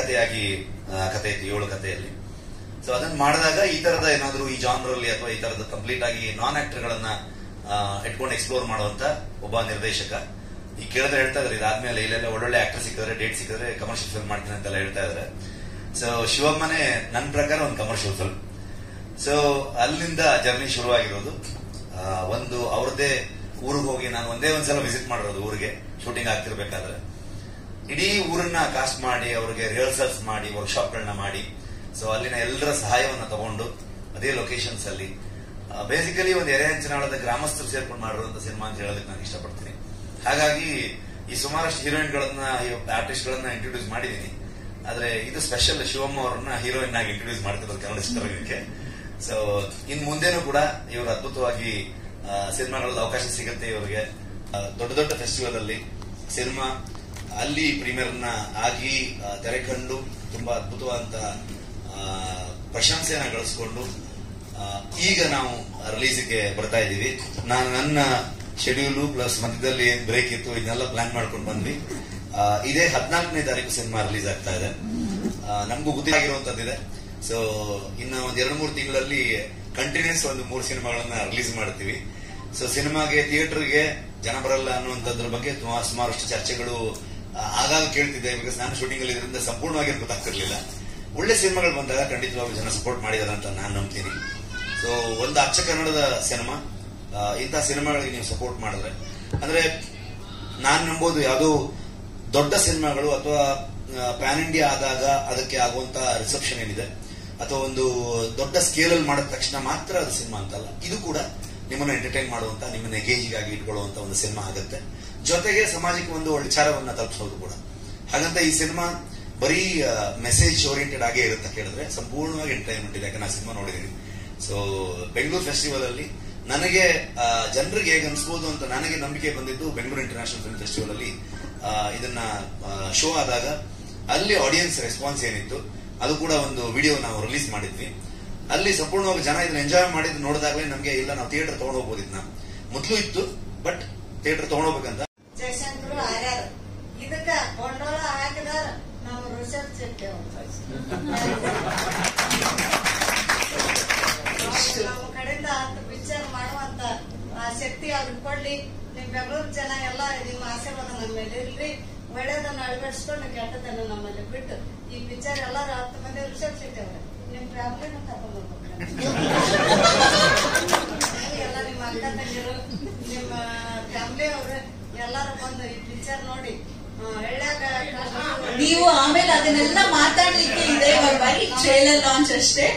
ಕಥೆಯಾಗಿ ಕಥೆ ಇತ್ತು, 7 ಕಥೆಯಲ್ಲಿ. ಸೊ ಅದನ್ನ ಮಾಡಿದಾಗ ಈ ತರದ ಏನಾದ್ರು ಈ ಜಾನ್ರಲ್ಲಿ ಅಥವಾ ಈ ತರದ ಕಂಪ್ಲೀಟ್ ಆಗಿ ನಾನ್ ಆಕ್ಟರ್ ಗಳನ್ನ ಇಟ್ಕೊಂಡು ಎಕ್ಸ್ಪ್ಲೋರ್ ಮಾಡುವಂತ ಒಬ್ಬ ನಿರ್ದೇಶಕ. ಈ ಕೇಳಿದ್ರೆ ಹೇಳ್ತಾ ಇದಾರೆ, ಇದಾದ್ಮೇಲೆ ಇಲ್ಲೆಲ್ಲ ಒಳ್ಳೊಳ್ಳೆ ಆಕ್ಟರ್ ಸಿಕ್ಕಿದ್ರೆ, ಡೇಟ್ ಸಿಕ್ಕಿದ್ರೆ ಕಮರ್ಷಿಯಲ್ ಫಿಲ್ಮ್ ಮಾಡ್ತೀನಿ ಅಂತೆಲ್ಲ ಹೇಳ್ತಾ ಇದಾರೆ. ಸೊ ಶಿವಮ್ಮನೆ ನನ್ನ ಪ್ರಕಾರ ಒಂದು ಕಮರ್ಷಿಯಲ್ ಫಿಲ್ಮ್. ಸೊ ಅಲ್ಲಿಂದ ಜರ್ನಿ ಶುರುವಾಗಿರೋದು. ಒಂದು ಅವ್ರದ್ದೇ ಊರಿಗೆ ಹೋಗಿ ನಾನು ಒಂದ್ಸಲ ವಿಸಿಟ್ ಮಾಡಿರೋದು ಊರಿಗೆ, ಶೂಟಿಂಗ್ ಆಗ್ತಿರ್ಬೇಕಾದ್ರೆ. ಇಡೀ ಊರನ್ನ ಕಾಸ್ಟ್ ಮಾಡಿ, ಅವ್ರಿಗೆ ರಿಹರ್ಸಲ್ಸ್ ಮಾಡಿ, ವರ್ಕ್ಶಾಪ್ ಗಳನ್ನ ಮಾಡಿ, ಸೊ ಅಲ್ಲಿನ ಎಲ್ಲರ ಸಹಾಯವನ್ನ ತಗೊಂಡು ಅದೇ ಲೊಕೇಶನ್ಸ್ ಅಲ್ಲಿ ಬೇಸಿಕಲಿ ಒಂದು ಎರೆಹಂಚನಾಳದ ಗ್ರಾಮಸ್ಥರು ಸೇರ್ಕೊಂಡು ಮಾಡಿರುವಂತ ಸಿನಿಮಾ ಅಂತ ಹೇಳೋದಕ್ಕೆ ನಾನು ಇಷ್ಟಪಡ್ತೀನಿ. ಹಾಗಾಗಿ ಈ ಸುಮಾರಷ್ಟು ಹೀರೋಯಿನ್ಗಳನ್ನ, ಆರ್ಟಿಸ್ಟ್ ಗಳನ್ನ ಇಂಟ್ರೊಡ್ಯೂಸ್ ಮಾಡಿದೀನಿ. ಆದ್ರೆ ಇದು ಸ್ಪೆಷಲ್, ಶಿವಮ್ಮ ಅವರನ್ನ ಹೀರೋಯಿನ್ ಆಗಿ ಇಂಟ್ರೊಡ್ಯೂಸ್ ಮಾಡ್ತಿರೋದು ಕನ್ನಡ ಚಿತ್ರರಂಗಕ್ಕೆ. ಸೊ ಇನ್ ಮುಂದೆನೂ ಕೂಡ ಇವರು ಅದ್ಭುತವಾಗಿ ಸಿನಿಮಾಗಳಲ್ಲಿ ಅವಕಾಶ ಸಿಗುತ್ತೆ ಇವರಿಗೆ. ದೊಡ್ಡ ದೊಡ್ಡ ಫೆಸ್ಟಿವಲ್ ಅಲ್ಲಿ ಸಿನಿಮಾ ಅಲ್ಲಿ ಪ್ರೀಮಿಯರ್ ಆಗಿ ತೆರೆ ಕಂಡು ತುಂಬಾ ಅದ್ಭುತವಾದಂತ ಪ್ರಶಂಸೆಯನ್ನ ಗಳಿಸಿಕೊಂಡು ಈಗ ನಾವು ರಿಲೀಸ್ಗೆ ಬರ್ತಾ ಇದ್ದೀವಿ. ನಾನು ನನ್ನ ಶೆಡ್ಯೂಲು ಪ್ಲಸ್ ಮಧ್ಯದಲ್ಲಿ ಏನ್ ಬ್ರೇಕ್ ಇತ್ತು ಇದನ್ನೆಲ್ಲ ಪ್ಲಾನ್ ಮಾಡ್ಕೊಂಡು ಬಂದ್ವಿ. ಇದೇ 14ನೇ ತಾರೀಕು ಸಿನಿಮಾ ರಿಲೀಸ್ ಆಗ್ತಾ ಇದೆ. ನಮಗೂ ಗೊತ್ತಿರುವಂತದ್ದಿದೆ. ಸೊ ಇನ್ನು ಒಂದ್ 2-3 ತಿಂಗಳಲ್ಲಿ ಕಂಟಿನ್ಯೂಸ್ ಒಂದು 3 ಸಿನಿಮಾಗಳನ್ನ ರಿಲೀಸ್ ಮಾಡ್ತೀವಿ. ಸೊ ಸಿನಿಮಾಗೆ ಥಿಯೇಟರ್ಗೆ ಜನ ಬರಲ್ಲ ಅನ್ನುವಂಥದ್ರ ಬಗ್ಗೆ ಸುಮಾರಷ್ಟು ಚರ್ಚೆಗಳು ಆಗಾಗ ಕೇಳ್ತಿದ್ದೆ. ಬಿಕಾಸ್ ನಾನು ಶೂಟಿಂಗ್ ಅಲ್ಲಿ ಇದರಿಂದ ಸಂಪೂರ್ಣವಾಗಿ ಗೊತ್ತಾಗ್ತಿರ್ಲಿಲ್ಲ. ಒಳ್ಳೆ ಸಿನಿಮಾಗಳು ಬಂದಾಗ ಖಂಡಿತವಾಗ್ಲೂ ಜನ ಸಪೋರ್ಟ್ ಮಾಡಿದಾರೆ ಅಂತ ನಾನು ನಂಬ್ತೀನಿ. ಸೊ ಒಂದು ಅಚ್ಚ ಕನ್ನಡದ ಸಿನಿಮಾ, ಇಂಥ ಸಿನಿಮಾಗಳಿಗೆ ನೀವು ಸಪೋರ್ಟ್ ಮಾಡಿದ್ರೆ, ಅಂದ್ರೆ ನಾನು ನಂಬೋದು ಯಾವುದೋ ದೊಡ್ಡ ಸಿನಿಮಾಗಳು ಅಥವಾ ಪ್ಯಾನ್ ಇಂಡಿಯಾ ಆದಾಗ ಅದಕ್ಕೆ ಆಗುವಂತ ರಿಸೆಪ್ಷನ್ ಏನಿದೆ, ಅಥವಾ ಒಂದು ದೊಡ್ಡ ಸ್ಕೇಲ್ ಅಲ್ಲಿ ಮಾಡಿದ ತಕ್ಷಣ ಮಾತ್ರ ಅದು ಸಿನಿಮಾ ಅಂತಲ್ಲ. ಇದು ಕೂಡ ನಿಮ್ಮನ್ನ ಎಂಟರ್ಟೈನ್ ಮಾಡುವಂತ, ನಿಮ್ಮನ್ನ ಎಂಗೇಜಿಗಾಗಿ ಇಟ್ಕೊಳ್ಳುವಂತ ಒಂದು ಸಿನಿಮಾ ಆಗುತ್ತೆ. ಜೊತೆಗೆ ಸಮಾಜಕ್ಕೆ ಒಂದು ಒಳ್ಳೆ ವಿಚಾರವನ್ನ ತಲುಪಿಸೋದು ಕೂಡ. ಹಾಗಂತ ಈ ಸಿನಿಮಾ ಬರೀ ಮೆಸೇಜ್ ಓರಿಯೆಂಟೆಡ್ ಆಗೇ ಇರುತ್ತೆ ಕೇಳಿದ್ರೆ, ಸಂಪೂರ್ಣವಾಗಿ ಎಂಟರ್ಟೈನ್ಮೆಂಟ್ ಇದೆ. ಯಾಕಂದ್ರೆ ನಾನು ಸಿನಿಮಾ ನೋಡಿದೀನಿ. ಸೊ ಬೆಂಗಳೂರು ಫೆಸ್ಟಿವಲ್ ಅಲ್ಲಿ ನನಗೆ ಜನರಿಗೆ ಹೇಗೆ ಅನ್ಸ್ಬೋದು ಅಂತ ನನಗೆ ನಂಬಿಕೆ ಬಂದಿದ್ದು ಬೆಂಗಳೂರು ಇಂಟರ್ನ್ಯಾಷನಲ್ ಫಿಲ್ಮ್ ಫೆಸ್ಟಿವಲ್ ಅಲ್ಲಿ ಇದನ್ನ ಶೋ ಆದಾಗ ಅಲ್ಲಿ ಆಡಿಯನ್ಸ್ ರೆಸ್ಪಾನ್ಸ್ ಏನಿತ್ತು ಅದು ಕೂಡ ಒಂದು ವಿಡಿಯೋ ನಾವು ರಿಲೀಸ್ ಮಾಡಿದ್ವಿ. ಅಲ್ಲಿ ಸಂಪೂರ್ಣವಾಗಿ ಜನ ಇದನ್ನ ಎಂಜಾಯ್ ಮಾಡಿದ್ದು ನೋಡಿದಾಗಲೇ ನಮಗೆ ಇಲ್ಲ ನಾವು ಥಿಯೇಟರ್ ತಗೊಂಡು ಹೋಗ್ಬೋದು, ಇದನ್ನ ಮೊದಲು ಇತ್ತು ಬಟ್ ಥಿಯೇಟರ್ ತಗೊಂಡೋಗ್ಬೇಕಂತ. ಜಯಶಂಕರ್ ಆರ್ಯಾರ ಇದಕ್ಕ ಬಂಡವಾಳ ಹಾಕಿದಾರ ನಾವು ರಿಸರ್ಚ್ ನಮ್ಮ ಕಡೆಯಿಂದ ಅಂತ ಪಿಕ್ಚರ್ ಮಾಡುವಂತ ಶಕ್ತಿ ಅವ್ರಿಗೆ ಕೊಡ್ಲಿ. ನಿಮ್ ಬೆಂಗಳೂರು ಜನ ಎಲ್ಲ ನಿಮ್ಮ ಆಶೀರ್ವಾದ ನಮ್ಮ ಮೇಲೆ ಇರ್ಲಿ. ಒಳ್ಳೇದನ್ನ ಅಳವಡಿಸ್ಕೊಂಡು ಕೆಟ್ಟದನ್ನ ನಮ್ಮಲ್ಲಿ ಬಿಟ್ಟು ಈ ಪಿಕ್ಚರ್ ಎಲ್ಲಾರು 10 ಮಂದಿ ರಿಸರ್ಚ್ ಇಟ್ಟವ್ರೆ. ನಿಮ್ ಫ್ಯಾಮಿಲಿನ ಕರ್ಕೊಂಡು ಹೋಗ್ಬೇಕು. ಎಲ್ಲ ನಿಮ್ಮ ಅಕ್ಕ ತಂಗಿರು, ನಿಮ್ಮ ಫ್ಯಾಮಿಲಿ ಅವ್ರು ಎಲ್ಲಾರು ಬಂದು ಈ ಪಿಕ್ಚರ್ ನೋಡಿ ನೀವು ಆಮೇಲೆ ಅದನ್ನೆಲ್ಲ ಮಾತಾಡ್ಲಿಕ್ಕೆ ಇದೆ. ಬರೀ ಟ್ರೇಲರ್ ಲಾಂಚ್ ಅಷ್ಟೇ.